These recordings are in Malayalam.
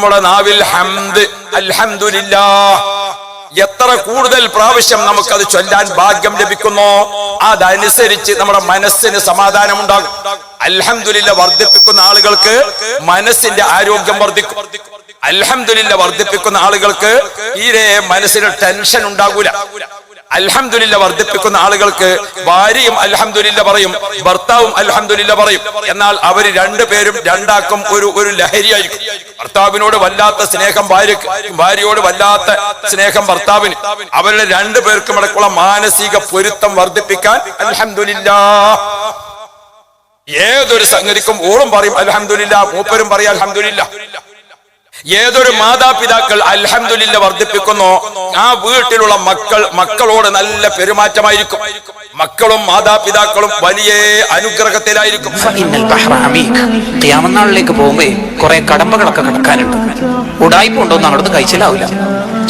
നമ്മുടെ നാവിൽ ഹംദ് അൽഹംദുലില്ലാഹ് എത്ര കൂടുതൽ പ്രാവശ്യം നമുക്കത് ചൊല്ലാൻ ഭാഗ്യം ലഭിക്കുന്നോ അതനുസരിച്ച് നമ്മുടെ മനസ്സിന് സമാധാനം ഉണ്ടാകും. അൽഹംദുലില്ലാഹ് വർദ്ധിപ്പിക്കുന്ന ആളുകൾക്ക് മനസ്സിന്റെ ആരോഗ്യം വർദ്ധിക്കും. അൽഹംദുലില്ലാഹ് വർദ്ധിപ്പിക്കുന്ന ആളുകൾക്ക് തീരെ മനസ്സിന് ടെൻഷൻ ഉണ്ടാകൂല. അൽഹംദുലില്ലാഹ് വർദ്ധിപ്പിക്കുന്ന ആളുകൾക്ക് ഭാര്യയും അൽഹംദുലില്ലാഹ് പറയും, ഭർത്താവും അൽഹംദുലില്ലാഹ് പറയും. എന്നാൽ അവർ രണ്ടുപേരും രണ്ടാക്കും ഒരു ലഹരിയായിരിക്കും. ഭർത്താവിനോട് വല്ലാത്ത സ്നേഹം ഭാര്യക്ക്, ഭാര്യയോട് വല്ലാത്ത സ്നേഹം ഭർത്താവിന്. അവരുടെ രണ്ടുപേർക്കും ഇടയ്ക്കുള്ള മാനസിക പൊരുത്തം വർദ്ധിപ്പിക്കാൻ അൽഹംദുലില്ലാഹ്. ഏതൊരു സംഗതിക്കും ഓളും പറയും അൽഹംദുലില്ലാഹ്, മൂപ്പരും പറയും അൽഹംദുലില്ലാഹ്. ഏതൊരു മാതാപിതാക്കൾ അൽഹംദുലില്ലാഹ് വർദ്ധിപ്പിക്കുന്നോ ആ വീട്ടിലുള്ള മക്കളോട് നല്ല പെരുമാറ്റമായിരിക്കും. മക്കളും മാതാപിതാക്കളും വലിയ അനുഗ്രഹത്തിലായിരിക്കും. ഖിയാമത്ത് പോകുമ്പോ കുറെ കടമ്പകളൊക്കെ കിടക്കാനുണ്ട്. ഉടായ്പുണ്ടോന്ന് അവിടുന്ന് കഴിച്ചിലാവില്ല.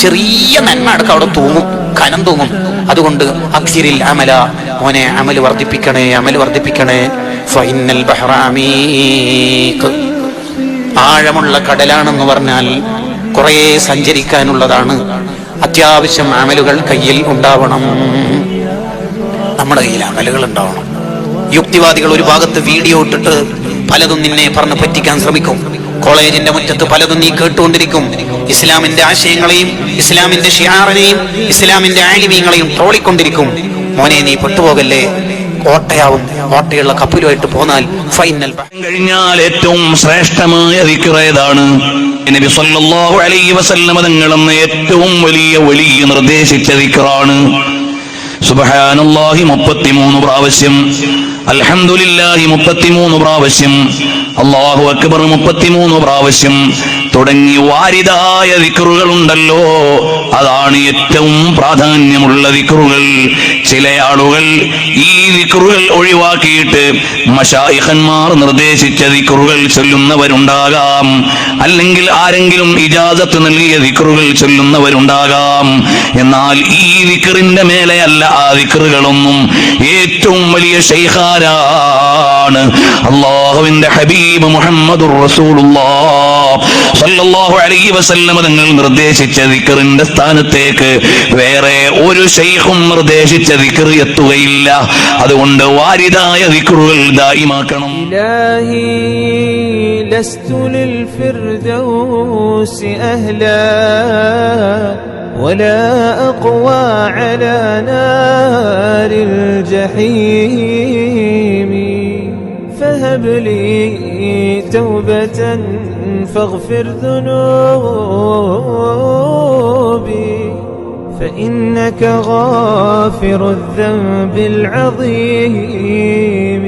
ചെറിയ നന്മ അടക്കം അവിടെ തൂങ്ങും, കനം തൂങ്ങും. അതുകൊണ്ട് അക്സിരിൽ അമല, മോനെ അമല് വർദ്ധിപ്പിക്കണേ, അമല് വർദ്ധിപ്പിക്കണേ. ഫഇന്നൽ ബഹ്റ അമീഖ്, ആഴമുള്ള കടലാണെന്ന് പറഞ്ഞാൽ കുറെ സഞ്ചരിക്കാനുള്ളതാണ്. അത്യാവശ്യം അമലുകൾ കയ്യിൽ ഉണ്ടാവണം. നമ്മുടെ കയ്യിൽ അമലുകൾ ഉണ്ടാവണം. യുക്തിവാദികൾ ഒരു ഭാഗത്ത് വീഡിയോ ഇട്ടിട്ട് പലതും നിന്നെ പറഞ്ഞ് പറ്റിക്കാൻ ശ്രമിക്കും. കോളേജിന്റെ മുറ്റത്ത് പലതും നീ കേട്ടുകൊണ്ടിരിക്കും. ഇസ്ലാമിന്റെ ആശയങ്ങളെയും ഇസ്ലാമിന്റെ ഷിയാറിനെയും ഇസ്ലാമിന്റെ ആലിമീങ്ങളെയും ട്രോളിക്കൊണ്ടിരിക്കും. മോനെ നീ പെട്ടുപോകല്ലേ, കോട്ടയാവും. കോട്ടയുള്ള കപ്പലുമായിട്ട് പോന്നാൽ ഫൈനൽ കഴിഞ്ഞാൽ ഏറ്റവും ശ്രേഷ്ഠമായ ദിക്ർ ഏതാണ്? നബി സല്ലല്ലാഹു അലൈഹി വസല്ലം തങ്ങൾ ഏറ്റവും വലിയ നിർദ്ദേശിച്ച ദിക്റാണ് സുബ്ഹാനല്ലാഹി 33 പ്രാവശ്യം, അൽഹംദുലില്ലാഹി 33 പ്രാവശ്യം, അല്ലാഹു അക്ബർ 33 പ്രാവശ്യം തുടങ്ങി വാരിദായ ദിക്റുകൾ ഉണ്ടല്ലോ, അതാണ് ഏറ്റവും പ്രാധാന്യമുള്ള ദിക്റുകൾ. ചില ആളുകൾ ഈ ദിക്റുകൾ ഒഴിവാക്കിയിട്ട് മശായിഖന്മാർ നിർദ്ദേശിച്ച ദിക്റുകൾ ചൊല്ലുന്നവരുണ്ടാകാം, അല്ലെങ്കിൽ ആരെങ്കിലും ഇജാസത്ത് നൽകിയ ദിക്റുകൾ ചൊല്ലുന്നവരുണ്ടാകാം. എന്നാൽ ഈ ദിക്റിന്റെ മേലെയല്ല ആ ദിക്റുകളൊന്നും. ഏറ്റവും വലിയ ശൈഖാരാണ് അല്ലാഹുവിന്റെ ഹബീബ് മുഹമ്മദുർ റസൂലുള്ളാഹ് സല്ലല്ലാഹു അലൈഹി വസല്ലം തങ്ങൾ നിർദ്ദേശിച്ച ദിക്റിന്റെ സ്ഥാനത്തേക്ക് വേറെ ഒരു ശൈഖും നിർദ്ദേശിച്ച ദിക്ർ എത്തുകയില്ല. അതുകൊണ്ട് വാരിദായ ദിക്റുകൾ ദായിമാക്കണം. ഇലാഹി ലസ്തു ലിൽ ഫിർദൗസി അഹ്ലാ ولا أقوى على نار الجحيم فهب لي توبة فاغفر ذنوبي فإنك غافر الذنب العظيم